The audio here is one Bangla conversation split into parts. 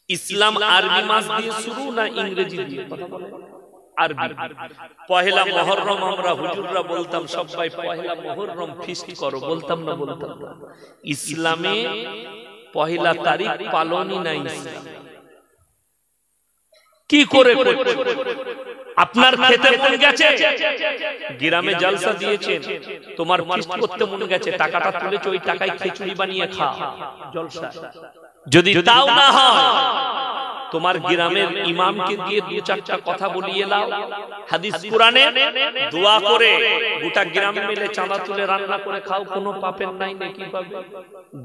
ইসলাম আরবি মাস দিয়ে শুরু না ইংরেজি দিয়ে? কথা বলেন। আরবি। পহেলা মুহররম আমরা হুজুররা বলতাম সবাই পহেলা মুহররম ফিস্ট করো, বলতাম না? বলতাম না। ইসলামে পহেলা তারিখ পালনই নাই। কি করে আপনার খেতে মন গেছে, গ্রামে জলসা দিয়েছেন, তোমার ফিস্ট করতে মন গেছে, টাকাটা তুলেছো, ওই টাকায় খিচুড়ি বানিয়ে খা জলসা। যদি তাও না হয় তোমার গ্রামের ইমামকে দিয়ে দু চারটা কথা বলিয়ে নাও, হাদিস কোরআনে দোয়া করে গোটা গ্রাম মিলে চাঁদা তুলে রান্না করে খাও, কোনো পাপের নাই, নেকি পাবে।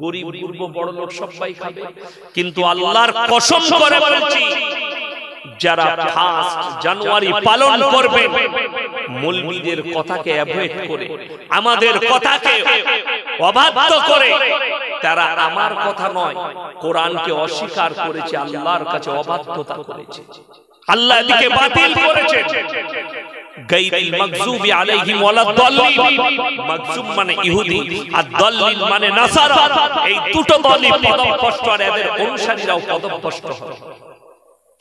গরিব পূর্ব বড় লোক সবাই খাবে। কিন্তু আল্লাহর কসম করে বলছি, যারা 1 জানুয়ারি পালন করবে মৌলবীদের কথাকে অ্যাভয়েড করে, আমাদের কথাকে অবাধ্য করে, তারা আমার কথা নয় কোরআনকে অস্বীকার করেছে, আল্লাহর কাছে অবাধ্যতা করেছে, আল্লাহ এদিকে বাতিল করেছে। গায়রিল মাগযুবি আলাইহিম ওয়ালাদ-দাল্লিন, মাগযুব মানে ইহুদি আর দাল্লিন মানে নাসারা। এই দুটো দলই পদভ্রষ্ট, আর এদের অনুসারীরাও পদভ্রষ্ট হয়।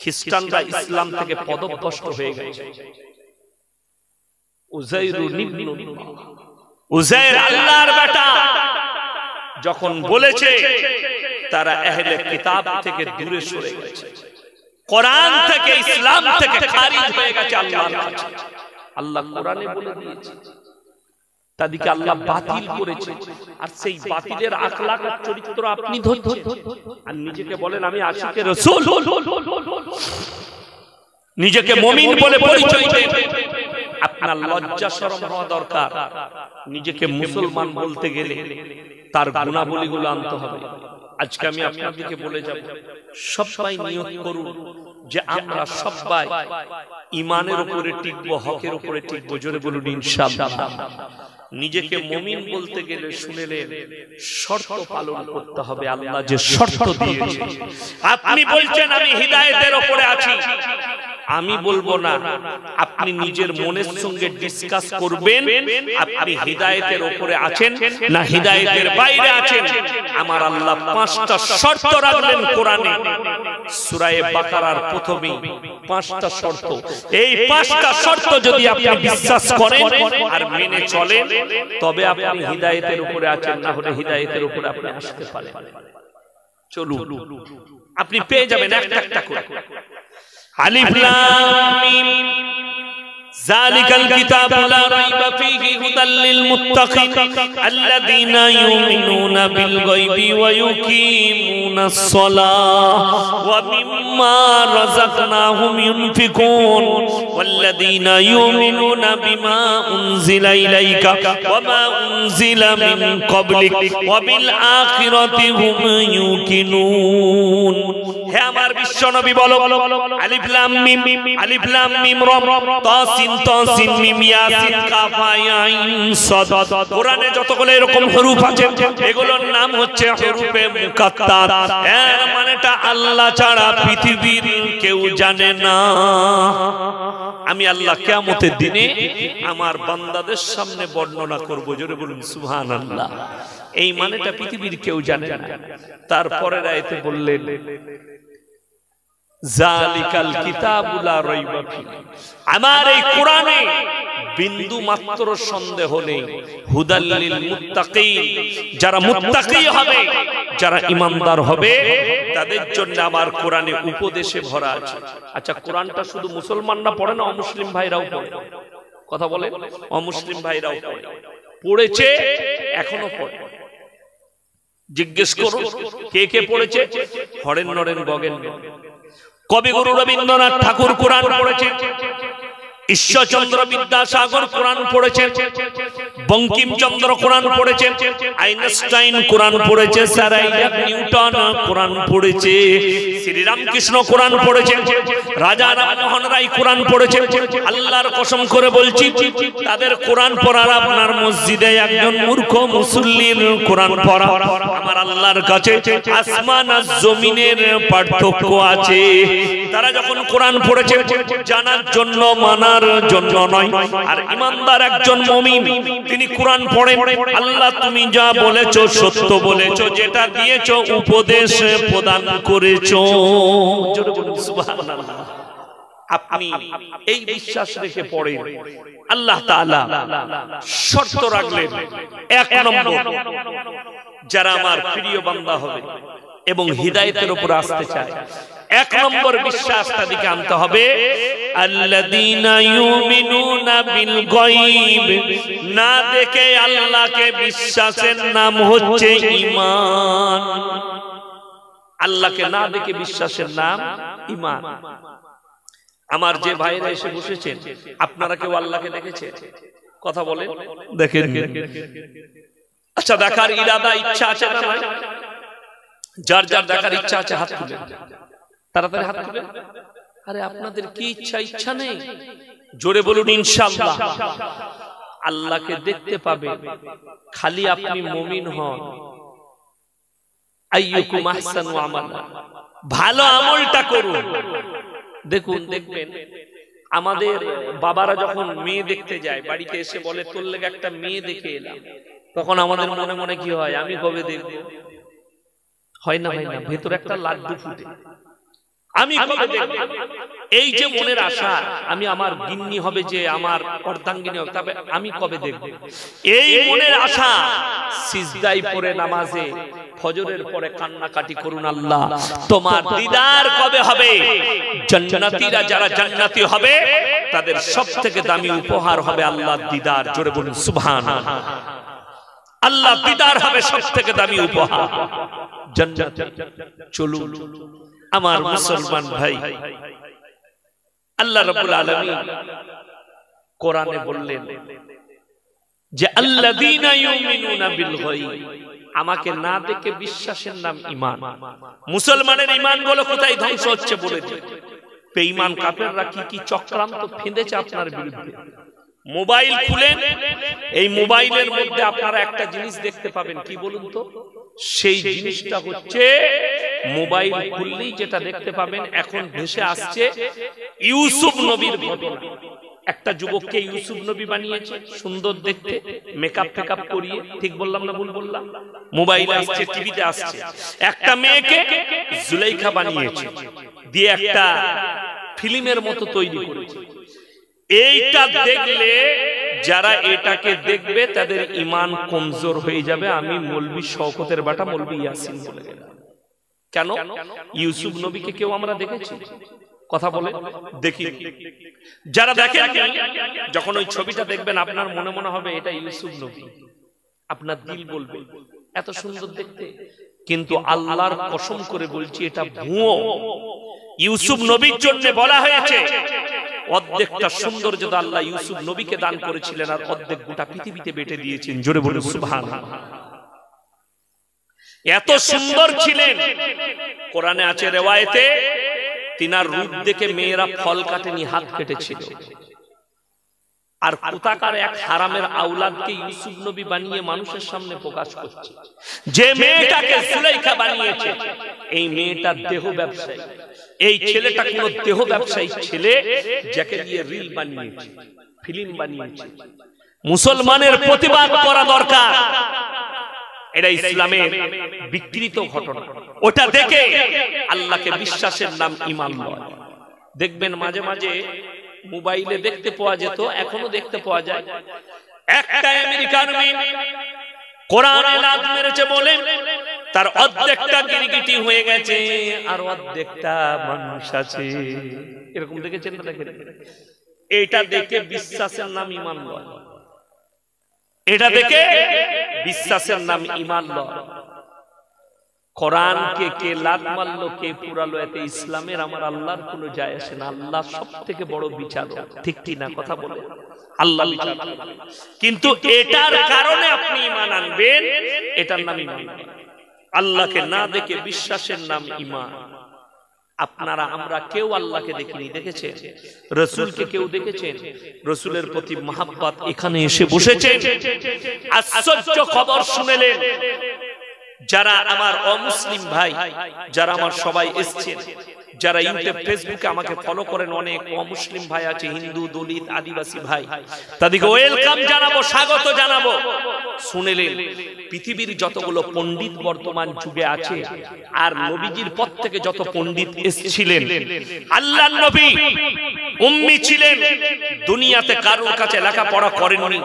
খ্রিস্টানরা ইসলাম থেকে পদভ্রষ্ট হয়ে গেছে। উযাইর আল্লাহর বেটা যখন বলেছে, তারা আহলে কিতাব থেকে দূরে সরে গেছে, কোরআন থেকে ইসলাম থেকে খারিজ হয়ে গেছে আল্লাহর কাছে। আল্লাহ কোরআনে বলে দিয়েছে, তাদেরকে আল্লাহ বাতিল করেছে। আর সেই বাতিলের আখলাক আর চরিত্র আপনি ধরছেন আর নিজেকে বলেন আমি আশিকে রাসূল, নিজেকে মুমিন বলে পরিচয় দেন। আপনার লজ্জা শরম হওয়া দরকার। নিজেকে মুসলমান বলতে গেলে তার গুণাবলীগুলো আনতে হবে। আজকে আমি আপনাদেরকে বলে যাব, সবাই নিয়ত করুন যে আমরা সবাই ঈমানের উপরে টিকবো, হকের উপরে টিকবো। জোরে বলুন ইনশাআল্লাহ। নিজেকে মুমিন বলতে গেলে শুনেলেন শর্ত পালন করতে হবে। আল্লাহ যে শর্ত দিয়েছে, আপনি বলছেন আমি হিদায়াতের উপরে আছি, আমি বলবো না। আপনি নিজের মনের সঙ্গে ডিসকাস করবেন, আপনি হিদায়াতের উপরে আছেন না হিদায়াতের বাইরে আছেন। আমার আল্লাহ 5টা শর্ত রাখলেন কোরআনে, সূরা বাকারার প্রথমেই 5টা শর্ত। এই 5টা শর্ত যদি আপনি বিশ্বাস করেন আর মেনে চলেন, তবে আপনি হিদায়াতের উপরে আছেন, না হলে হিদায়াতের উপরে আপনি আসতে পারেন। চলুন, আপনি পেয়ে যাবেন একটা একটা করে। আলিফ লাম মিম যালিকাল কিতাবু লা রাইবা ফীহি হুদাল লিল মুত্তাকিন আল্লাযীনা ইউমিনুনা বিল গায়বি ওয়া ইউকিমুনাস সালাহ ওয়া মিম্মা রাযাকনাহুম ইউনফিকুন ওয়াল্লাযীনা ইউমিনুনা বিমা উনজিলা ইলাইকা ওয়া মা উনজিলা মিন ক্বাবলিক ওয়া বিল আখিরাতি হুম ইউকিনুন। হে আমার বিশ্ব নবী বলো, আলিফ লাম মিম, আলিফ লাম মিম র, তা সিন তা সিন মিম ইয়াসিন কাফ হা আইন সাদ। কোরআনে যতগুলো এরকম হরফ আছে, এগুলোর নাম হচ্ছে হরফে মুকাত্তার। এর মানেটা আল্লাহ ছাড়া পৃথিবীর কেউ জানে না। আমি আল্লাহ কিয়ামতের দিনে আমার বান্দাদের সামনে বর্ণনা করব। জোরে বলুন সুবহানাল্লাহ। এই মানেটা পৃথিবীর কেউ জানে না। তারপরের আয়াতে বললেন যালিকাল কিতাবু লা রাইবা ফীহি, আমার এই কোরআনে বিন্দু মাত্র সন্দেহ নেই। হুদাল লিল মুত্তাকিন, যারা মুত্তাকি হবে, যারা ঈমানদার হবে, তাদের জন্য আমার কোরআনে উপদেশে ভরা আছে। আচ্ছা, কোরআনটা শুধু মুসলমানরা পড়ে না, অমুসলিম ভাইরাও পড়ে? কথা বলেন, অমুসলিম ভাইরাও পড়ে, পড়েছে, এখনো পড়ে। জিজ্ঞেস করুন কে কে পড়েছে? হরেন নরেন গগেন। কবিগুরু রবীন্দ্রনাথ ঠাকুর কোরআন পড়েছেন, ঈশ্বরচন্দ্র বিদ্যাসাগর কোরআন পড়েছেন, বঙ্কিমচন্দ্র কোরআন পড়েছেন, আইনস্টাইন কোরআন পড়েছে, স্যার আইজাক নিউটন কোরআন পড়েছে, শ্রীরামকৃষ্ণ কোরআন পড়েছেন, রাজা রামমোহন রায় কোরআন পড়েছেন। আল্লাহর কসম করে বলছি, তাদের কোরআন পড়ার আপনার মসজিদে একজন মূর্খ মুসল্লির কোরআন পড়া আমার আল্লাহর কাছে আসমান আর জমিনের পার্থক্য আছে। তারা যখন কোরআন পড়েছে জানার জন্য, মানার জন্য নয়। আর ঈমানদার একজন মুমিন, তিনি কোরআন পড়েন, আল্লাহ তুমি যা বলেছো সত্য বলেছো, যেটা দিয়েছো উপদেশ প্রদান করেছো। জোরে বলুন সুবহানাল্লাহ। আপনি এই বিশ্বাস রেখে পড়ে আল্লাহ তাআলা শর্ত রাখলেন, এক নম্বর যারা আমার প্রিয় বান্দা হবে এবং হিদায়াতের উপর আসতে চায়, এক নম্বর বিশ্বাস তাদেরকে আনতে হবে আল্লাযীনা ইউমিনুনা বিল গায়ব, না দেখে আল্লাহকে বিশ্বাসের নাম হচ্ছে ঈমান। আল্লাহকে না দেখে বিশ্বাসের নাম ঈমান। আমার যে ভাইরা এসে বসেছেন, আপনারা কেউ আল্লাহকে দেখেছেন? কথা বলেন, দেখেন? আচ্ছা, দেখার ইরাদা ইচ্ছা আছে না? যার যার দেখার ইচ্ছা আছে হাত তুলেন, তাড়াতাড়ি হাত তুলেন। আরে আপনাদের কি ইচ্ছা? ইচ্ছা নেই? জোরে বলুন ইনশাআল্লাহ। আল্লাহকে দেখতে পাবে খালি আপনি মুমিন হন। আইয়ুকুম আহসানু আমালা, ভালো আমলটা করুন। দেখুন, দেখবেন আমাদের বাবারা যখন মেয়ে দেখতে যায়, বাড়িতে এসে বলে তোর লেগে একটা মেয়ে দেখে এলাম, তখন আমাদের মনে মনে কি হয়? আমি কবে দেখব? হয় না? হয় না? ভেতরে একটা লাড্ডু ফুটে, আমি কবে দেখব? এই যে মনের আশা, আমি আমার গিন্নি হবে, যে আমার অর্ধাঙ্গিনী হবে, তবে আমি কবে দেখব? এই মনের আশা সিজদায় পড়ে নামাজে ফজরের পরে কান্নাকাটি করুন, আল্লাহ তোমার দিদার কবে হবে? জান্নাতীরা যারা জান্নাতি হবে তাদের সবথেকে দামি উপহার হবে আল্লাহর দিদার। জোরে বলুন সুবহানাল্লাহ। আল্লাহ দিদার হবে সবথেকে দামি উপহার জান্নাতে। চলুন আমার মুসলমান ভাই, আল্লাহ রাব্বুল আলামিন কোরআনে বললেন যে আল্লাযীনা ইউমিনুনা বিল গায়ব, আমাকে না দেখে বিশ্বাসের নাম ঈমান। মুসলমানের ঈমান গুলো কোথায় ধ্বংস হচ্ছে বলে দিন। বেঈমান কাফেররা কি কি চক্রান্ত ফেঁদেছে আপনার বিরুদ্ধে। মোবাইল খুলেন, এই মোবাইলের মধ্যে আপনারা একটা জিনিস দেখতে পাবেন, কি বলুন তো? সেই জিনিসটা হচ্ছে, মোবাইল খুললেই যেটা দেখতে পাবেন, এখন ভেসে আসছে ইউসুফ নবীর ঘটনা। একটা যুবককে ইউসুফ নবী বানিয়েছে, সুন্দর দেখতে, মেকআপ ফেকআপ করিয়ে। ঠিক বললাম না ভুল বললাম? মোবাইলে আসছে, টিভিতে আসছে। একটা মেয়েকে জুলাইখা বানিয়েছে, দিয়ে একটা ফিল্মের মতো তৈরি করেছে। এইটা দেখলে যারা এটাকে দেখবে তাদের ঈমান কমজোর হয়ে যাবে। আমি মৌলভী শওকতের বাটা মৌলভী ইয়াসিন বলে গেলাম। কেন? ইউসুফ নবীকে কেউ আমরা দেখেছি? কথা বলে দেখি। যারা দেখেন, যখন ওই ছবিটা দেখবেন আপনার মনে মনে হবে এটা ইউসুফ নবী। আপনার দিল বলবে এত সুন্দর দেখতে, কিন্তু আল্লাহর কসম করে বলছি এটা ভুয়ো। ইউসুফ নবীর জন্য বলা হয়েছে অর্ধেকটা সৌন্দর্য আল্লাহ ইউসুফ নবীকে দান করেছিলেন, আর অর্ধেক গোটা পৃথিবীতে বেটে দিয়েছেন। জোরে বলুন সুবহানাল্লাহ। এত সুন্দর ছিলেন, কোরআনে আছে রিওয়ায়েতে, তিনার রূপ দেখে মেয়েরা ফল কাটেনি, হাত কেটেছিল। আর কোথাকার এক হারামের আওলাদকে ইউসুফ নবী বানিয়ে মানুষের সামনে প্রকাশ করছে। যে মেয়েটাকে জুলাইখা বানিয়েছে, এই মেয়েটা দেহ ব্যবসায়ী। এই ছেলেটা কোন দেহ ব্যবসায়ী ছেলে, যাকে দিয়ে রিল বানিয়েছে, ফিল্ম বানিয়েছে। মুসলমানের প্রতিবাদ করা দরকার। এটা ইসলামের বিকৃত ঘটনা। ওটা দেখে আল্লাহকে বিশ্বাসের নাম ঈমান নয়। দেখবেন মাঝে মাঝে মোবাইলে দেখতে পাওয়া যেত, এখনো দেখতে পাওয়া যায়, একটা আমেরিকান মেয়ে কোরআনে লাত মেরেছে বলে তার অর্ধেকটা গিরগিটি হয়ে গেছে, আর অর্ধেকটা মানুষ আছে। এরকম দেখেছেন না? দেখেন, এটা দেখে বিশ্বাসের নাম ঈমান নয়। এটা দেখে বিশ্বাসের নাম ঈমান নয়। কোরআনকে কে লাত মারলো, কে পুরালো, এতে ইসলামের আমার আল্লাহর কোনো যায় আসে না। আল্লাহ সবথেকে বড় বিচারক। ঠিক কি না? কথা বলে আল্লাহ বিচার। কিন্তু এটার কারণে আপনি ঈমান আনবেন, এটার নাম ঈমান। আল্লাহকে না দেখে বিশ্বাসের নাম ঈমান। আপনারা আমরা কেউ আল্লাহকে দেখিনি, দেখেছেন? রাসূলকে কেউ দেখেছেন? রাসূলের প্রতি মহব্বত এখানে এসে বসেছেন, আশ্চর্য খবর শুনলেন। যারা আমার অমুসলিম ভাই, যারা আমার সবাই এসেছেন, যারা ইউটিউব ফেসবুকে আমাকে ফলো করেন, অনেক অমুসলিম ভাই আছে, হিন্দু, দলিত, আদিবাসী ভাই, তাদেরকে ওয়েলকাম জানাবো, স্বাগত জানাবো। শুনেলেন পৃথিবীর যতগুলো পণ্ডিত বর্তমান যুগে আছে আর নবীজির পর থেকে যত পণ্ডিত এসেছিলেন, আল্লাহর নবী উম্মি ছিলেন, দুনিয়াতে কারোর কাছে লেখাপড়া করেননি।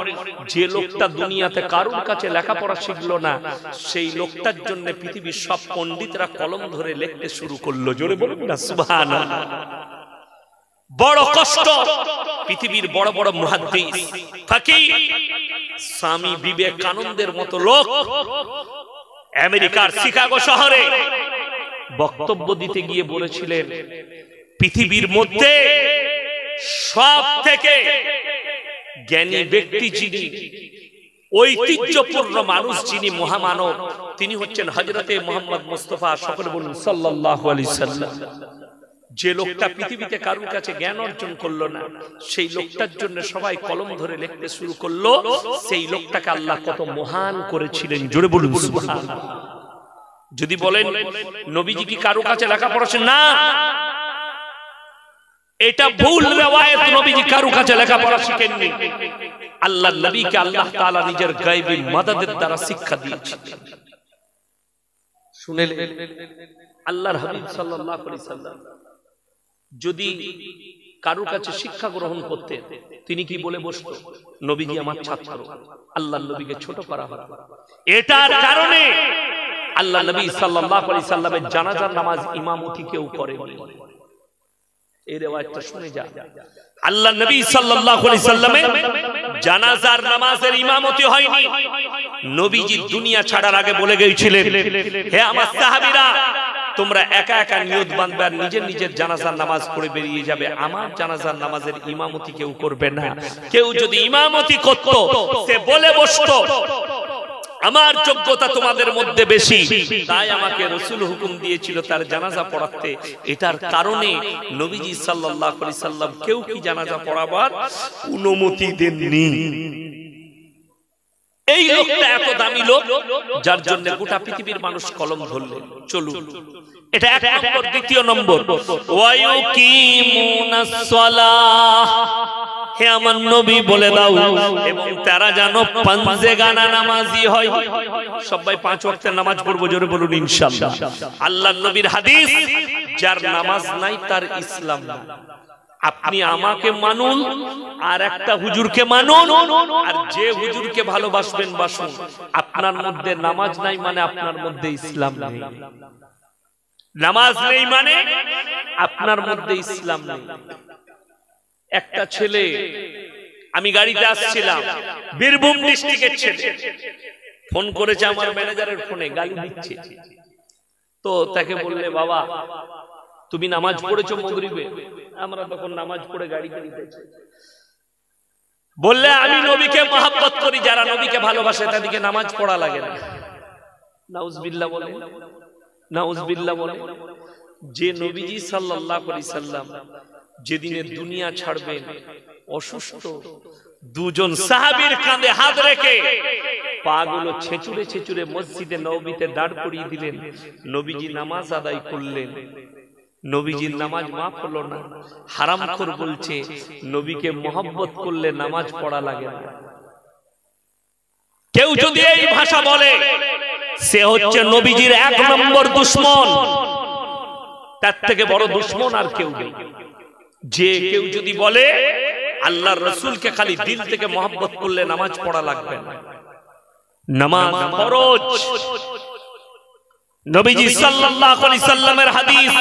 যে লোকটা দুনিয়াতে কারোর কাছে লেখাপড়া শিখলো না, সেই লোকটার জন্য পৃথিবীর সব পণ্ডিতরা কলম ধরে লিখতে শুরু করলো। জোরে বলুন না সুবহানাল্লাহ। বড় কষ্ট, পৃথিবীর বড় বড় মুহাদ্দিস ফকিহ স্বামী বিবেকানন্দের মতো লোক আমেরিকার শিকাগো শহরে বক্তব্য দিতে গিয়ে বলেছিলেন, পৃথিবীর মধ্যে সব থেকে জ্ঞানী ব্যক্তি যিনি, ঐতিহ্যপূর্ণ মানুষ যিনি, মহামানব, তিনি হচ্ছেন হযরতে মুহাম্মদ মুস্তাফা, সকলে বলুন সাল্লাল্লাহু আলাইহি সাল্লাম। যে লোকটা পৃথিবীতে কারোর কাছে জ্ঞান অর্জন করলো না, সেই লোকটার জন্য সবাই কলম ধরে লিখতে শুরু করলো। সেই লোকটাকে আল্লাহ কত মহান করেছিলেন, জোরে বলুন সুবহানাল্লাহ। যদি বলেন নবীজি কি কারো কাছে লেখাপড়া শিখেন? না, এটা ভুল রিওয়ায়াত। নবীজি কারো কাছে লেখাপড়া শিখেননি। আল্লাহর নবীকে আল্লাহ তাআলা নিজের গায়বী মাদদের দ্বারা শিক্ষা দিয়েছিলেন। শুনেলেন আল্লাহর হাবিব সাল্লাল্লাহু আলাইহি সাল্লাম যদি কারোর কাছে শিক্ষা গ্রহণ করতেন, তিনি কি বলে বসতো? নবীজি আমার ছাত্র। আল্লাহর নবীকে ছোট করা হয়। এটার কারণে আল্লাহ নবী সাল্লাল্লাহু আলাইহি সাল্লামের জানাজার নামাজ ইমামতি কেউ করেনি। এই রিওয়ায়াতটা শুনে যা, আল্লাহ নবী সাল্লাল্লাহু আলাইহি সাল্লামের জানাজার নামাজের ইমামতি হয়নি। নবীজি দুনিয়া ছাড়ার আগে বলে গিয়েছিলেন, হে আমার সাহাবীরা, তোমরা একা একা নিয়ত বাঁধবে আর নিজের নিজের জানাজার নামাজ পড়ে বেরিয়ে যাবে। আমার জানাজার নামাজের ইমামতি কেউ করবে না। কেউ যদি ইমামতি করত, সে বলে বসতো আমার যোগ্যতা তোমাদের মধ্যে বেশি, তাই আমাকে রাসূল হুকুম দিয়েছিল তার জানাজা পড়াতে। এটার কারণে নবীজি সাল্লাল্লাহু আলাইহি সাল্লাম কেউ কি জানাজা পড়াবার অনুমতি দেননি। এই লোকটা এত দামি লোক, যার জন্য গোটা পৃথিবীর মানুষ কলম ধরলেন। চলুন, এটা এক নম্বর। দ্বিতীয় নম্বর, ওয়ায়ুকিমুনাস সালাহ, হে আমার নবী বলে দাও এবং তারা যেন পাঁচগানা নামাজি হয়। সবাই 5 ওয়াক্তের নামাজ পড়বো, জোরে বলুন ইনশাআল্লাহ। আল্লাহর নবীর হাদিস, যার নামাজ নাই তার ইসলাম না। আপনি আমাকে মানুন আর একটা হুজুরকে মানুন, আর যে হুজুরকে ভালোবাসবেন বাসুন। আপনার মধ্যে নামাজ নাই মানে আপনার মধ্যে ইসলাম নেই। নামাজ নেই মানে আপনার মধ্যে ইসলাম নেই। একটা ছেলে, আমি গাড়িতে আসছিলাম, বীরভূম ডিস্ট্রিক্টের ছেলে, ফোন করেছে আমার ম্যানেজারের ফোনে, গালি দিচ্ছে। তো তাকে বললে, বাবা তুমি নামাজ পড়েছো মাগরিবে? আমরা তখন নামাজ পড়ে গাড়ি চালাচ্ছি। বললে, আমি নবীকে মহব্বত করি, যারা নবীকে ভালোবাসে তাদেরকে নামাজ পড়া লাগে না। নাউজুবিল্লাহ বলে, নাউজুবিল্লাহ বলে। যে নবীজি সাল্লাল্লাহু আলাইহি সাল্লাম যেদিনে দুনিয়া ছাড়বেন, অসুস্থ দুজন সাহাবীর কাঁধে হাত রেখে পাগুলো ছেঁচুড়ে ছেঁচুড়ে মসজিদে নববীতে দাঁড় করিয়ে দিলেন। নবীজি নামাজ আদায় করলেন, নবীজির নামাজ মাফ হলো না। হারামখোর বলছে নবীকে মহব্বত করলে নামাজ পড়া লাগে না। কেউ যদি এই ভাষা বলে, সে হচ্ছে নবীজির 1 নম্বর দুশমন। তার থেকে বড় দুশমন আর কেউ নেই। যে কেউ যদি বলে আল্লাহর রাসূলকে খালি দিল থেকে মহব্বত করলে নামাজ পড়া লাগবে না, নামাজ ফরজ। নবীজি সাল্লাল্লাহু আলাইহি সাল্লামের হাদিস,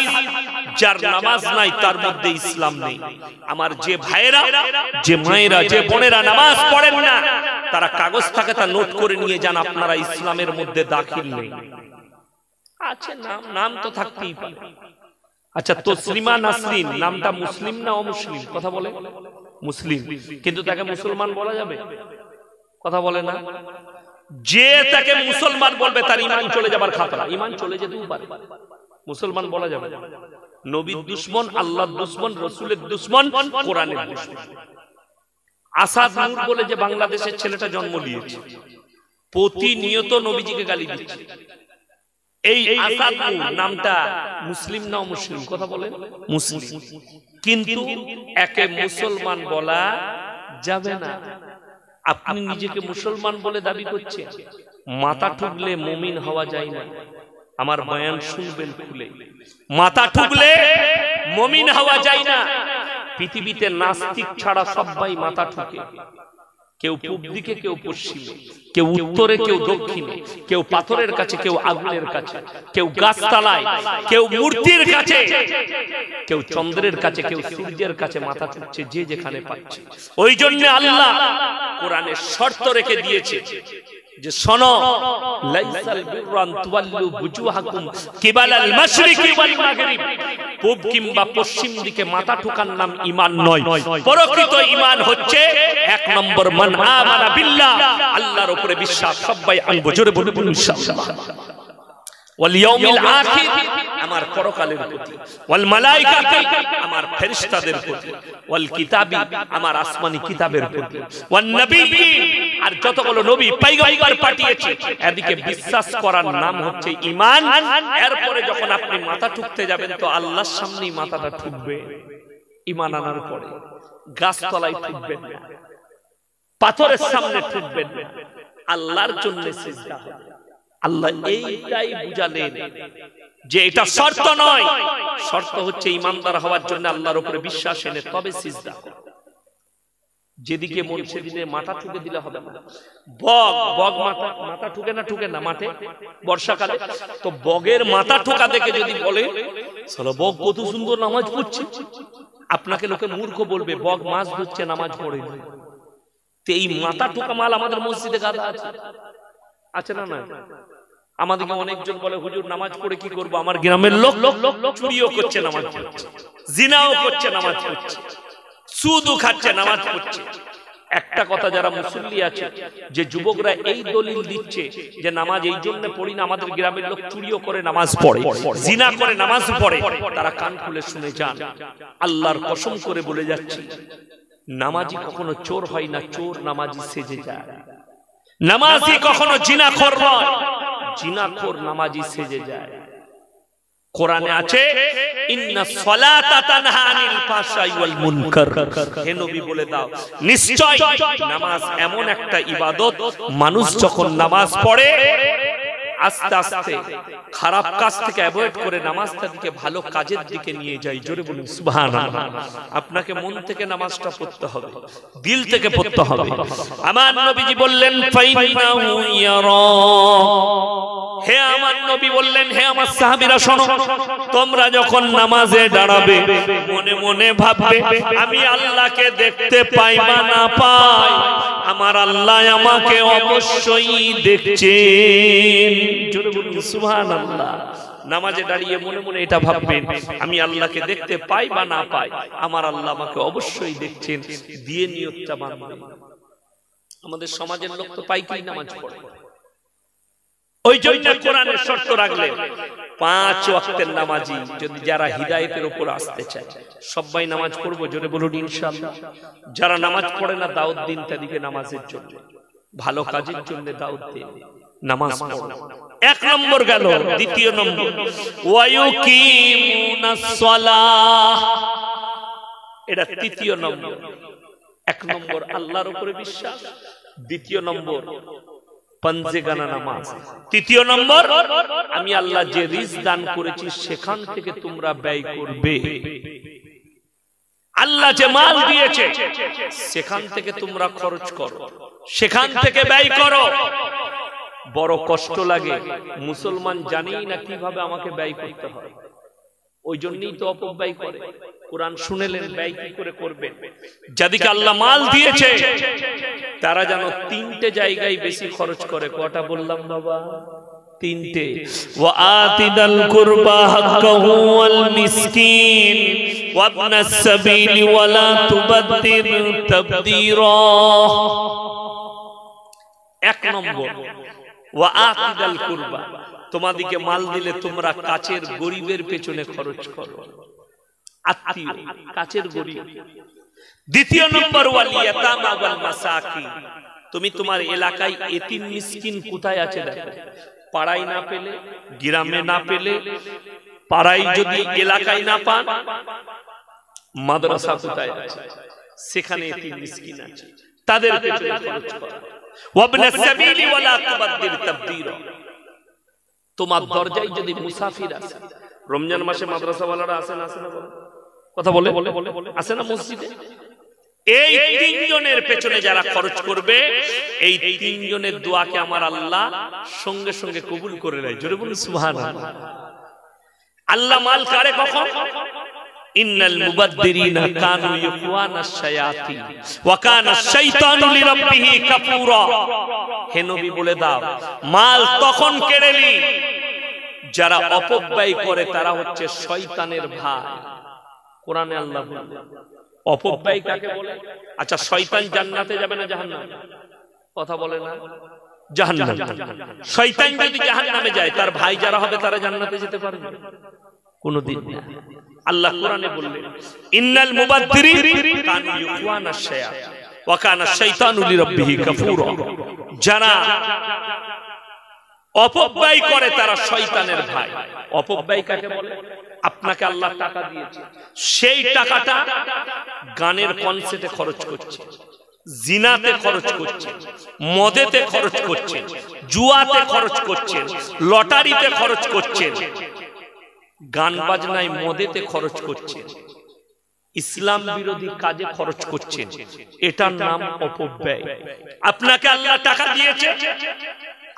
যার নামাজ নাই তার মধ্যে ইসলাম নেই। আমার যে ভাইয়েরা, যে মায়েরা, যে বোনেরা নামাজ পড়েন না, তারা কাগজ থাকে তা নোট করে নিয়ে যান, আপনারা ইসলামের মধ্যে দাখিল নেই। আছে নাম তো থাকতেই পারে। আচ্ছা, তসলিমা নাসরিন নামটা মুসলিম না অমুসলিম? কথা বলে মুসলিম, কিন্তু তাকে মুসলমান বলা যাবে? কথা বলে না। যে তাকে মুসলমান বলবে তার ঈমান চলে যাবার খাতরা। ঈমান চলে যেতেও পারে, মুসলমান বলা যাবে। নবীর দুশমন, আল্লাহর দুশমন, রাসূলের দুশমন, কোরআনের দুশমন। আসাদ নূর বলে যে বাংলাদেশের ছেলেটা জন্ম নিয়েছে, প্রতিনিয়ত নবীজিকে গালি দিচ্ছে। এই আসাদ নূর নামটা মুসলিম না অমুসলিম? কথা বলেন মুসলিম, কিন্তু একে মুসলমান বলা যাবে না। আপনি নিজেকে মুসলমান বলে দাবি করছেন, মাথা ঠুকলে মুমিন হওয়া যায় না। আমার বয়ান শুনবেন খুলে, মাথা ঠুকলে মুমিন হওয়া যায় না। পৃথিবীতে নাস্তিক ছাড়া সবাই মাথা ঠুকে, কেউ পূব দিকে, কেউ পশ্চিমে, কেউ উত্তরে, কেউ দক্ষিণে, কেউ পাথরের কাছে, কেউ আগুনের কাছে, কেউ গাছতলায়, কেউ মূর্তির কাছে, কেউ চন্দ্রের কাছে, কেউ সূর্যের কাছে মাথা ঠুকছে, যে যেখানে পাচ্ছে। ওই জন্য আল্লাহ কোরআনে শর্ত রেখে দিয়েছে যে শোনো, লাইসাল বিররান তুওয়াল্লু বুজুহাকুম কিবালাল মাশরিকি ওয়াল মাগরিব, পূব কিংবা পশ্চিম দিকে মাথা ঠুকার নাম ঈমান নয়। প্রকৃত ঈমান হচ্ছে এক নম্বর মান আমানা বিল্লাহ, আল্লাহর উপরে বিশ্বাস। সবাই আনবো, জোরে বলুন ইনশাআল্লাহ। ওয়াল ইয়াউমিল আখির, আমার পরকালের প্রতি। ওয়াল মালাইকাতি, আমার ফেরেশতাদের প্রতি। ওয়াল কিতাবি, আমার আসমানি কিতাবের প্রতি। ওয়ান নবিয়্যিন, আর যতগুলো নবী পয়গম্বর পাঠিয়েছে এদিকে বিশ্বাস করার নাম হচ্ছে ঈমান। এরপরে যখন আপনি মাথা ঠুকতে যাবেন তো আল্লাহর সামনেই মাথাটা ঠুকবে। ঈমান আনার পরে গাছতলায় ঠুকবেন না, পাথরের সামনে ঠুকবেন না, আল্লাহর জন্য সিজদা হবে। আল্লাহ এইটাই বুঝালেন যে এটা শর্ত নয়, শর্ত হচ্ছে ঈমানদার হওয়ার জন্য আল্লাহর উপরে বিশ্বাস এনে তবে সিজদা। যেদিকে মন সেদিকে মাথা ঠুকে দিলে হবে না। বগ মাথা ঠুকে না মাঠে বর্ষাকালে, তো বগের মাথা ঠোকা দেখে যদি বলে সালা বগ কত সুন্দর নামাজ পড়ছে, আপনাকে লোকে মূর্খ বলবে, বগ মাছ ধরছে নামাজ পড়ে। তো এই মাথা ঠোকা মাল আমাদের মসজিদে গাদা আছে না? না, আমাদেরকে অনেকজন বলে হুজুর নামাজ পড়ে কি করবো, আমার গ্রামের লোক চুরিও করছে নামাজ পড়ছে, জিনাও করছে নামাজ পড়ছে, সুদও খাচ্ছে নামাজ পড়ছে। একটা কথা যারা মুসল্লি আছে, যে যুবকরা এই দলিল দিচ্ছে যে নামাজ এই জন্য পড়ি না, আমাদের গ্রামের লোক চুরিও করে নামাজ পড়ে, জিনা করে নামাজ পড়ে, তারা কান খুলে শুনে যান। আল্লাহর কসম করে বলে যাচ্ছি, নামাজি কখনো চোর হয় না, চোর নামাজি সেজে যায়। নামাজি কখনো জিনাখোর নয়, জিনাখোর নামাজি সেজে যায়। কোরআনে আছে ইন্নাস সালাতা তানহা আনিল ফাহশাই ওয়াল মুনকার, হে নবী বলে দাও নিশ্চয় নামাজ এমন একটা ইবাদত, মানুষ যখন নামাজ পড়ে আস্তে আস্তে খারাপ কাজ থেকে অ্যাভয়েড করে নামাজটা দিকে ভালো কাজের দিকে নিয়ে যায়। জোরে বলুন সুবহানাল্লাহ। আপনাকে মন থেকে নামাজটা পড়তে হবে, দিল থেকে পড়তে হবে। আমার নবীজি বললেন ফাইনাহু ইয়ারা, হে আমার নবী বললেন, হে আমার সাহাবীরা শোনো, তোমরা যখন নামাজে দাঁড়াবে মনে মনে ভাববে আমি আল্লাহকে দেখতে পাই বা না পাই, আমার আল্লাহ আমাকে অবশ্যই দেখছেন। জোরে বলুন সুবহানাল্লাহ। নামাজে দাঁড়িয়ে মনে মনে এটা ভাববেন আমি আল্লাহকে দেখতে পাই বা না পাই, আমার আল্লাহ আমাকে অবশ্যই দেখছেন, দিয়ে নিয়তটা বাঁধবেন। আমাদের সমাজের লোক তো পাইকারি নামাজ পড়ে, ওই জন্য কোরআনের শর্ত রাখলেন 5 ওয়াক্তের নামাজি যদি যারা হিদায়াতের উপর আসতে চায় সবাই নামাজ পড়বো। জোরে বলুন ইনশাআল্লাহ। যারা নামাজ পড়ে না দাওয়াত দিন তাদেরকে নামাজের জন্য, ভালো কাজের জন্য দাওয়াত দিন, নামাজ পড়ো। এক নম্বর গেল। দ্বিতীয় নম্বর ওয়ায়ুকিমুনাস সালাহ, এটা তৃতীয় নম্বর। এক নম্বর আল্লাহর উপরে বিশ্বাস, দ্বিতীয় নম্বর পাঞ্জেগানা নামাজ, তৃতীয় নম্বর আমি আল্লাহ যে রিজক দান করেছি সেখান থেকে তোমরা ব্যয় করবে। আল্লাহ যে মাল দিয়েছে সেখান থেকে তোমরা খরচ করো, সেখান থেকে ব্যয় করো। বড় কষ্ট লাগে, মুসলমান জানেই না কিভাবে আমাকে ব্যয় করতে হয়, ওই জন্যই তো অপব্যয় করে। কোরআন শুনেলেন ব্যয় কি করে করবেন। যাদেরকে আল্লাহ মাল দিয়েছে তারা যেন 3টে জায়গায় বেশি খরচ করে। কটা বললাম বাবা? 3টে। ওয়া আতিদাল কুরবা হাক্কাহু ওয়াল মিসকিন ওয়া ইবনাস সাবিলি ওয়া লা তুবাদ্দির তাবদীরা। এক নম্বর ওয়া আতিদাল কুরবা, তোমাদেরকে মাল দিলে তোমরা কাছের গরিবের পেছনে খরচ করো, আত্মীয় কাছের গরিব। দ্বিতীয় নম্বর ওয়াল ইয়াতামা ওয়াল মাসাকিন, তুমি তোমার এলাকায় এতিম মিসকিন কোথায় আছে দেখো, পাড়ায় না পেলে, গ্রামে না পেলে, পাড়ায় যদি এলাকায় না পান, মাদ্রাসা কোথায় আছে সেখানে এতিম মিসকিন আছে, তাদের পেছনে খরচ করো। ওয়াবনাস সাবিলি ওয়ালা তুবাদদির তাবদীরা। তোমার দরজায় যদি মুসাফির আসে, রমজান মাসে মাদ্রাসাওয়ালারা আসে না, আসে না? কথা বলে আসে না মসজিদে? এই তিনজনের পেছনে যারা খরচ করবে, এই তিনজনের দোয়াকে আমার আল্লাহ সঙ্গে সঙ্গে কবুল করে নেয়। জোরে বলুন সুবহানাল্লাহ। আল্লাহ মাল কারে কখন? ইন্নাল মুবাদদিরিনা কানু ইখওয়ানাশ শায়াতিন ওয়া কানা শাইতানু লিরাব্বিহি কাফুরা। হে নবী বলে দাও, মাল তখন কেড়ে নি যারা অপব্যয় করে তারা হচ্ছে শয়তানের ভাই। কোরআনে আল্লাহ বলেন অপব্যয় কাকে বলে? আচ্ছা, শয়তান জান্নাতে যাবে না জাহান্নামে? কথা বলে না? জাহান্নামে। শয়তান যদি জাহান্নামে যায়, তার ভাই যারা হবে তারা জান্নাতে যেতে পারবে? কোনদিন না। আল্লাহ কোরআনে বললেন ইন্নাল মুবাদদিরিন কানু ইখওয়ানাশ শায়াতিন ওয়া কানা শাইতানু লিরাব্বিহি কাফুরা। যারা অপব্যয় করে তারা শয়তানের ভাই। অপব্যয় কাকে বলে? আপনাকে আল্লাহ টাকা দিয়েছে, সেই টাকাটা গানের কনসার্টে খরচ করছে, জিনাতে খরচ করছে, মদেতে খরচ করছে, জুয়াতে খরচ করছে, লটারিতে খরচ করছে, গান বাজনায় মদেতে খরচ করছে, ইসলাম বিরোধী কাজে খরচ করছেন। এটার নাম অপব্যয়। আপনাকে আল্লাহ টাকা দিয়েছে,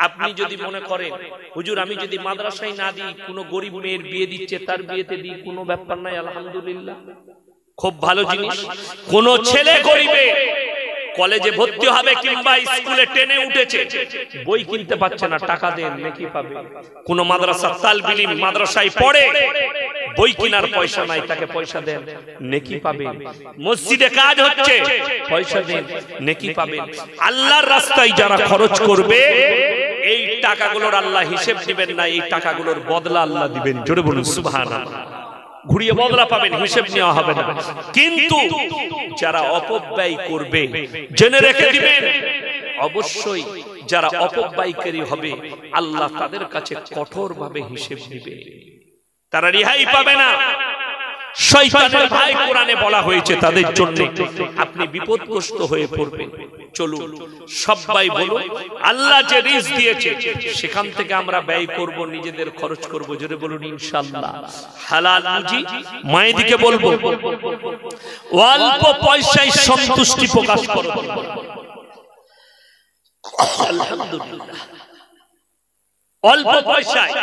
আপনি যদি মনে করেন হুজুর আমি যদি মাদ্রাসায় না দিই, কোনো গরিব মেয়ের বিয়ে দিচ্ছে তার বিয়েতে দিই, কোনো ব্যাপার নাই, আলহামদুলিল্লাহ, খুব ভালো জিনিস। কোন ছেলে গরিবে কলেজে ভর্তি হবে কিংবা স্কুলে টেনে উঠেছে, বই কিনতে পারছে না, টাকা দেন, নেকি পাবে। কোন মাদ্রাসার তালিব ইলম মাদ্রাসায় পড়ে, বই কেনার পয়সা নাই, তাকে পয়সা দেন, নেকি পাবেন। মসজিদে কাজ হচ্ছে, পয়সা দেন, নেকি পাবেন। আল্লাহর রাস্তায় যারা খরচ করবে, এই টাকাগুলোর আল্লাহ হিসেব দিবেন না, এই টাকাগুলোর বদলা আল্লাহ দিবেন। জোরে বলুন সুবহানাল্লাহ। ঘুরিয়ে বদলা পাবেন, হিসেব নেওয়া হবে না। কিন্তু যারা অপব্যয় করবে, জেনে রেখে দিবেন, অবশ্যই যারা অপব্যয়কারী হবে আল্লাহ তাদের কাছে কঠোরভাবে হিসেব দিবে, তারা রেহাই পাবে না। শয়তানের ভাই কোরআনে বলা হয়েছে, তাদের জন্য আপনি বিপদগ্রস্ত হয়ে পড়বেন। চলুন সবাই বলুন, আল্লাহ যে রিজক দিয়েছে সেখান থেকে আমরা ব্যয় করব, নিজেদের খরচ করব। জোরে বলুন ইনশাআল্লাহ। হালাল রুজি। মায়েদিকে বলবো অল্প পয়সায় সন্তুষ্টি প্রকাশ করো। আলহামদুলিল্লাহ, অল্প পয়সায়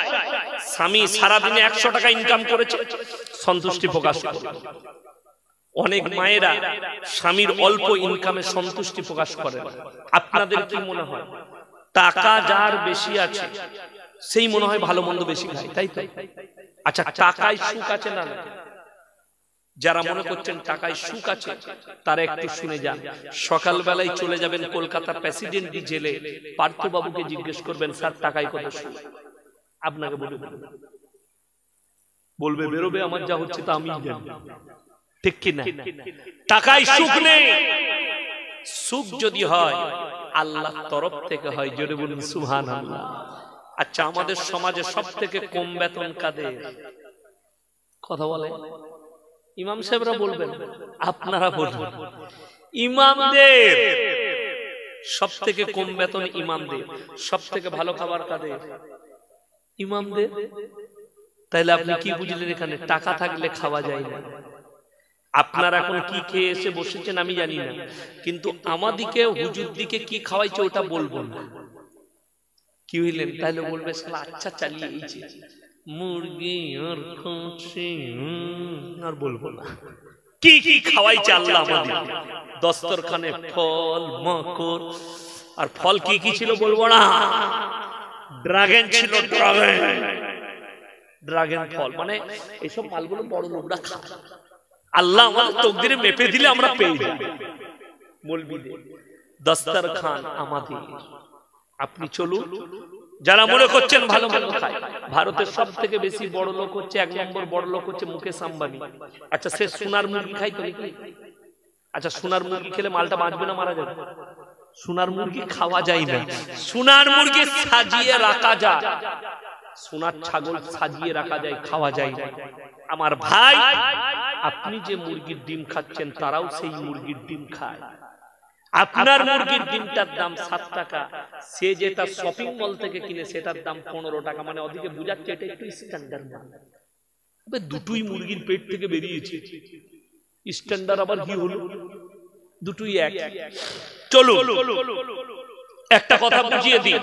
স্বামী সারাদিনে 100 টাকা ইনকাম করেছে, সন্তুষ্টি প্রকাশ করে। অনেক মায়েরা স্বামীর অল্প ইনকামে সন্তুষ্টি প্রকাশ করে। আপনাদের কি মনে হয় টাকা যার বেশি আছে সেই মনে হয় ভালো মন্দ বেশি খায়, তাই তো? আচ্ছা, টাকায় সুখ আছে না? যারা মনে করছেন টাকায় সুখ আছে তারা একটু শুনে যান। সকালবেলায় চলে যাবেন কলকাতা প্রেসিডেন্সি জেলে, পার্থবাবুকে জিজ্ঞেস করবেন স্যার টাকায় কত সুখ, আপনাকে বলবে বেরোবে আমার যা হচ্ছে তা আমি জানি, ঠিক কি না? টাকায় সুখ নেই। সুখ যদি হয় আল্লাহর তরফ থেকে হয়। জোরে বলুন সুবহানাল্লাহ। আচ্ছা, আমাদের সমাজে সব থেকে কম বেতন কাদের? কথা বলে ইমাম সাহেবরা বলবেন, আপনারা বলবেন ইমামদের। সব থেকে কম বেতন ইমামদের। সব থেকে ভালো খাবার কাদের? ইমামদের। তাইলে আপনি কি বুঝলেন এখানে? টাকা থাকলে খাওয়া যায় না। আপনারা এখন কি খেয়ে এসে বসেছেন আমি জানি না, কিন্তু আমাদিকে হুজুর দিকে কি খাওয়াইছে ওটা বলবো না। কি হইলেন? তাইলে বলবে আচ্ছা চালিয়ে এইছে মুরগি আর খাসি, আর বলবো না। কি কি খাওয়াইছে আল্লাহ আমাদের? দস্তরখানে ফল মাকড়, আর ফল কি কি ছিল বলবো না। ড্রাগন ছিল, ড্রাগন ফল, মানে এইসব মালগুলো বড় লোকরা খায়। আল্লাহ আমাদের তকদিরে মেপে দিলে আমরা পেয়ে যাই। মৌলবীদের দস্তরখান আমাদের। আপনি চলুন, যারা মনে করছেন ভালো ভালো খায়, ভারতের সব থেকে বেশি বড় লোক হচ্ছে, 1 নম্বর বড় লোক হচ্ছে মুকেশ আম্বানি। আচ্ছা, সে সোনার মুরগি খাই তো নাকি? আচ্ছা, সোনার মুরগি খেলে মালটা বাঁচবে না মারা যাবে? সোনার মুরগি খাওয়া যায় না। সোনার মুরগি সাজিয়ে রাখা যায়, সোনার ছাগল সাজিয়ে রাখা যায়, খাওয়া যায় না। আমার ভাই, আপনি যে মুরগির ডিম খাচ্ছেন তারাও সেই মুরগির ডিম খায়। আপনার মুরগির ডিমটার দাম 7 টাকা, সে যেটা শপিং মল থেকে কিনে সেটার দাম 15 টাকা, মানে ওদিকে বুঝাচ্ছে এটা একটু স্ট্যান্ডার্ড মান। তবে দুটোই মুরগির পেট থেকে বেরিয়েছে, স্ট্যান্ডার্ড আবার কি হলো? দুটোই এক। চলো একটা কথা বুঝিয়ে দিই,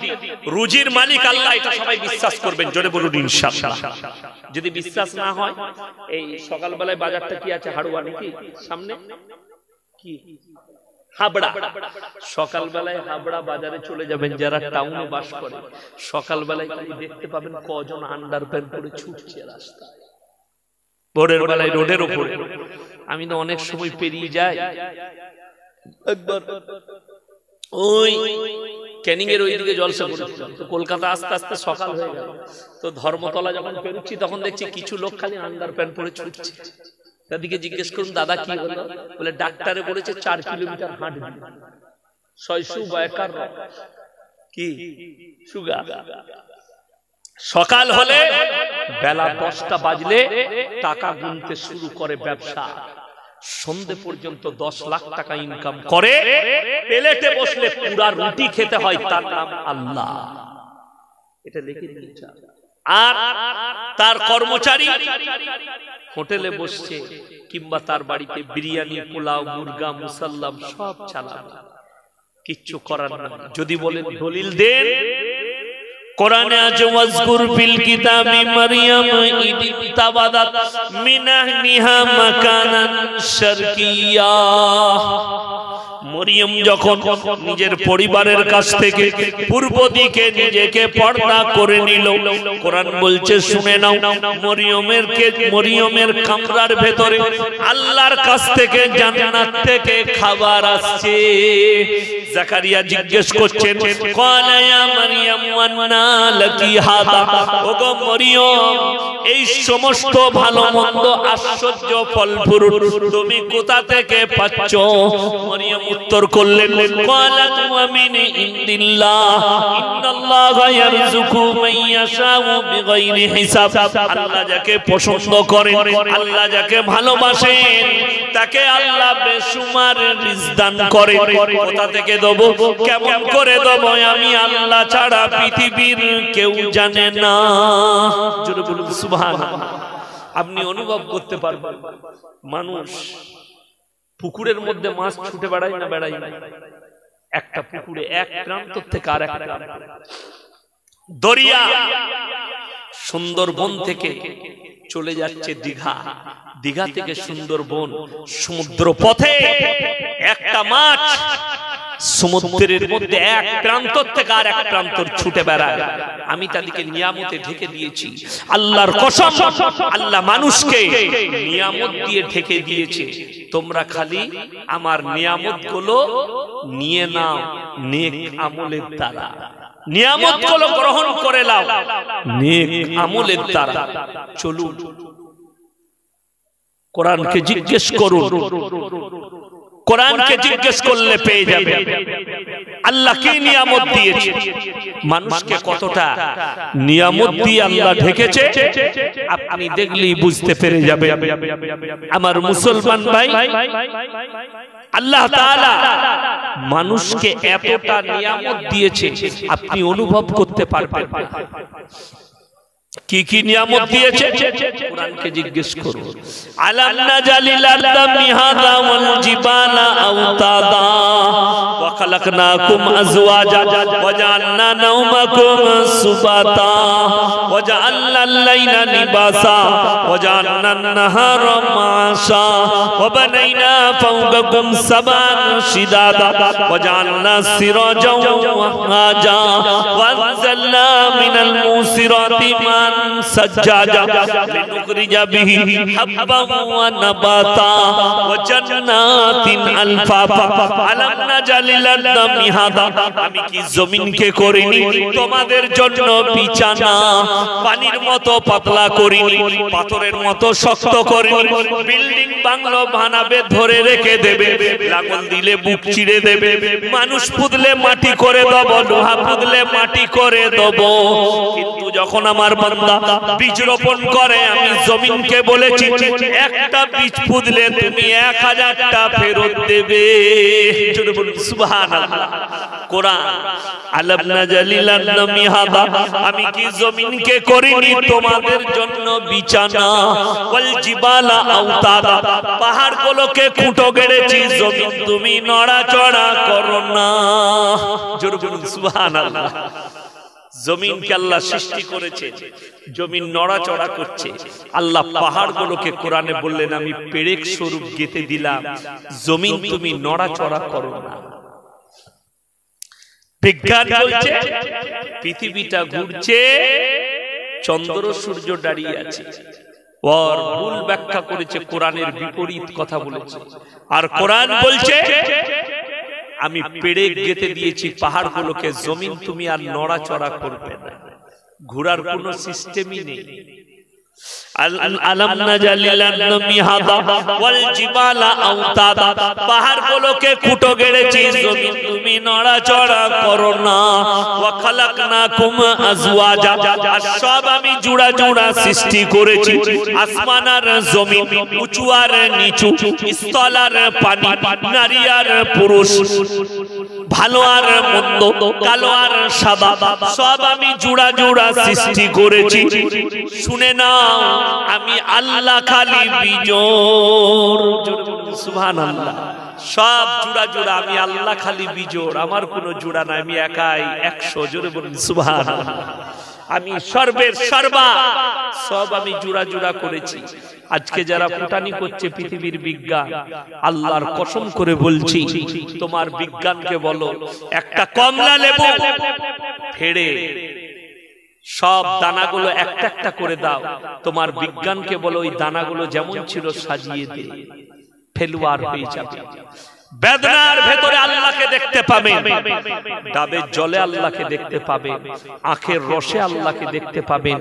রুজির মালিক আল্লাহ, এটা সবাই বিশ্বাস করবেন, জোরে বলুন ইনশাআল্লাহ। যদি বিশ্বাস না হয়, এই সকালবেলায় বাজারটা কি আছে, হাড়ুয়া নাকি সামনে, কি হাবড়া, সকালবেলায় হাবড়া বাজারে চলে যাবেন যারা টাউনে বাস করে, সকালবেলায় কি দেখতে পাবেন কজন আন্ডারপ্যান্ট পরে ছুটছে রাস্তায়, ভোরের বেলায় রোডের উপরে। আমি তো অনেক সময় পেরিয়ে যাই, একবার ওই ক্যানিং এর ওইদিকে জলসা করেছিলাম, তো কলকাতা আস্তে আস্তে সকাল হয়ে গেল, তো ধর্মতলা যখন পেরোচ্ছি তখন দেখছি কিছু লোক খালি আন্ডারপ্যান্ট পরে ছুটছে। তাদেরকে জিজ্ঞেস করুন দাদা কি হলো, বলে ডাক্তারে বলেছে 4 কিলোমিটার হাঁটবে, 600 কি সুগার। সকাল হলে বেলা 10টা বাজলে টাকা গুনতে শুরু করে ব্যবসা, সন্ধে পর্যন্ত 10 লাখ টাকা ইনকাম করে, প্লেটে বসলে পুরা রুটি খেতে হয়, তার নাম আল্লাহ। এটা লিখে দিয়েছে। আর তার কর্মচারী হোটেলে বসছে, কিংবা তার বাড়িতে বিরিয়ানি, পোলাও, মুরগা, মুসাল্লাম সব চালাবে, কিচ্ছু করার না। যদি বলেন দলিল দেন, কোরআনে আছে ওয়াজকুর ফিল কিতাবি মারইয়াম ইদতাবাদাত মিন আহলিহা মাকানান শারকিয়্যা। মরিয়ম যখন নিজের পরিবারের কাছ থেকে পূর্ব দিকে নিজেকে পর্দা করে নিল, কোরআন বলছে শুনে নাও, মরিয়মের কামরার ভেতরে আল্লাহর কাছ থেকে জান্নাত থেকে খাবার আসছে। জাকারিয়া জিজ্ঞেস করছেন, ক্বালা ইয়া মারইয়াম ওয়ান্না লাকি হাদা, ওগো মরিয়ম, এই সমস্ত ভালো মন্দ আশ্চর্য ফল ফ্রুট তুমি কোথা থেকে পাচ্ছ? মরিয়ম উত্তর করলেন, ক্বালাত ওয়া মিন ইনদিল্লাহ ইন্নাল্লাহা ইয়ারযুকু মান ইয়াশাউ বিগাইরি হিসাব। আল্লাহ যাকে পছন্দ করেন, আল্লাহ যাকে ভালোবাসেন, তাকে আল্লাহ বেশুমার রিজক দান করেন। কোথা থেকে দেব, কেমন করে দেব, আমি আল্লাহ ছাড়া পৃথিবীর কেউ জানে না। জোরে বলুন সুবহানাল্লাহ। আপনি অনুভব করতে পারবেন, মানুষ পুকুরের মধ্যে মাছ ছুটে বেড়ায় না বেড়ায় না, একটা পুকুরে এক প্রান্ত থেকে আর এক প্রান্ত, দরিয়া সুন্দরবন থেকে চলে যাচ্ছে দীঘা, দীঘা থেকে সুন্দরবন, সমুদ্র পথে একটা মাছ সমুদ্রের মধ্যে এক প্রান্ত থেকে আর এক প্রান্ত ছুটে বেড়ায়। আমি তাদেরকে নিয়ামতে ঢেকে দিয়েছি, আল্লাহর কসম, আল্লাহ মানুষকে নিয়ামত দিয়ে ঢেকে দিয়েছে। তোমরা খালি আমার নিয়ামত গুলো নিয়ে নাও নেক আমলের দ্বারা, নিয়ামত গুলো গ্রহণ করে নাও নেক আমলের দ্বারা। চলুন কোরআনকে জিজ্ঞেস করুন, কোরআনকে জিজ্ঞেস করলে পেয়ে যাবে আল্লাহ কি নিয়ামত দিয়েছে, মানুষকে কতটা নিয়ামত দিয়ে আল্লাহ ঢেকেছে, আপনি দেখলেই বুঝতে পেরে যাবে। আমার মুসলমান ভাই, আল্লাহ তাআলা মানুষকে এতটা নিয়ামত দিয়েছে, আপনি অনুভব করতে পারবেন কি কি নিয়ামত দিয়েছে। কোরআনকে জিজ্ঞেস করুন, আলাম নাজালিল আরদা মিহাদা ওয়াল জিবালা আওতাদা ওয়া খালাকনাকুম আজওয়াজা ওয়া জাআলনা নাওমাকুম সুবাতা ওয়া জাআলনা আল-লাইলা লিবাসা ওয়া জাআলনা আন-নাহারা মাআশা ওয়া বানাইনা ফাওকাকুম সাবান শিদাদা ওয়া জাআলনা সিরাজা ওয়া হাজা ওয়া আনজালনা মিনাল মুসিরাতি سجاجا لنخرج به حبا ونباتا وجنات الفافا ألم نجعل الأرض مهادا। আমি কি জমিনকে করিনি তোমাদের জন্য বিছানা, পানির মতো পাতলা করিনি, পাথরের মতো শক্ত করিনি। বিল্ডিং বাংলো বানাবে ধরে রেখে দেবে, লাঙল দিলে বুক চিড়ে দেবে, মানুষ পুদলে মাটি করে দেব, লোহা পুদলে মাটি করে দেব। কিন্তু যখন আমার বান্দা বান্দা বীজ রোপণ করে আমি জমিনকে বলেছি একটা বীজ পুঁতলে তুমি 1000টা ফেরত দেবে। জোরে বলুন সুবহানাল্লাহ। কোরআন আলাম নাজালিলান মিহাদা, আমি কি জমিনকে করিনি তোমাদের জন্য বিছানা, ওয়াল জিবালা আওতাদা, পাহাড়গুলোকে খুঁটো গেড়েছি জমিন তুমি নড়াচড়া করো না। জোরে বলুন সুবহানাল্লাহ। জমিনকে আল্লাহ সৃষ্টি করেছে, জমিন নড়াচড়া করছে। আল্লাহ পাহাড়গুলোকে কোরআনে বললেন আমি পেরেক স্বরূপ গেঁথে দিলাম, জমিন তুমি নড়াচড়া করো না। বিজ্ঞান বলছে পৃথিবীটা ঘুরছে, চন্দ্র সূর্য দাঁড়িয়ে আছে। ওর ভুল ব্যাখ্যা করেছে, কোরআনের বিপরীত কথা বলেছে। আর কোরআন বলছে আমি পেরেক গেঁথে দিয়েছি পাহাড়গুলোকে, জমিন তুমি আর নড়াচড়া করবে না। ঘোরার কোনো সিস্টেমই নেই। আলাম নাজালিলান মিহাদা ওয়াল জিবালা আওতাদা, পাহাড়গুলোকে খুঁটো গেড়েছি জমিন তুমি নড়াচড়া করো না। ওয়া খালাকনাকুম আজওয়াজা, আর সব আমি জোড়া জোড়া সৃষ্টি করেছি। আসমান আর জমিন, উঁচু আর নিচু, স্থল আর পানি, নারী আর পুরুষ, ভালো আর মন্দ, কালো আর সাদা, সব আমি জোড়া জোড়া সৃষ্টি করেছি। শুনে নাও আমি আল্লাহ খালি বিজোড়। সুবহানাল্লাহ। সব জোড়া জোড়া, আমি আল্লাহ খালি বিজোড়, আমার কোনো জোড়া নাই, আমি একাই 100। জোরে বলুন সুবহানাল্লাহ। আমি সর্বের সর্বা, সব আমি জোড়া জোড়া করেছি। আজকে যারা ফুটানি করছে পৃথিবীর বিজ্ঞান, আল্লাহর কসম করে বলছি তোমার বিজ্ঞানকে বলো একটা কমলা লেবু ফেড়ে সব দানাগুলো একটা একটা করে দাও। তোমার বিজ্ঞানকে বলো ওই দানাগুলো যেমন ছিল সাজিয়ে দে, ফেলুয়ার হয়ে যাবে। বেদনার ভেতরে আল্লাহকে দেখতে পাবে, ডাবের জলে আল্লাহকে দেখতে পাবে, আখের রসে আল্লাহকে দেখতে পাবে।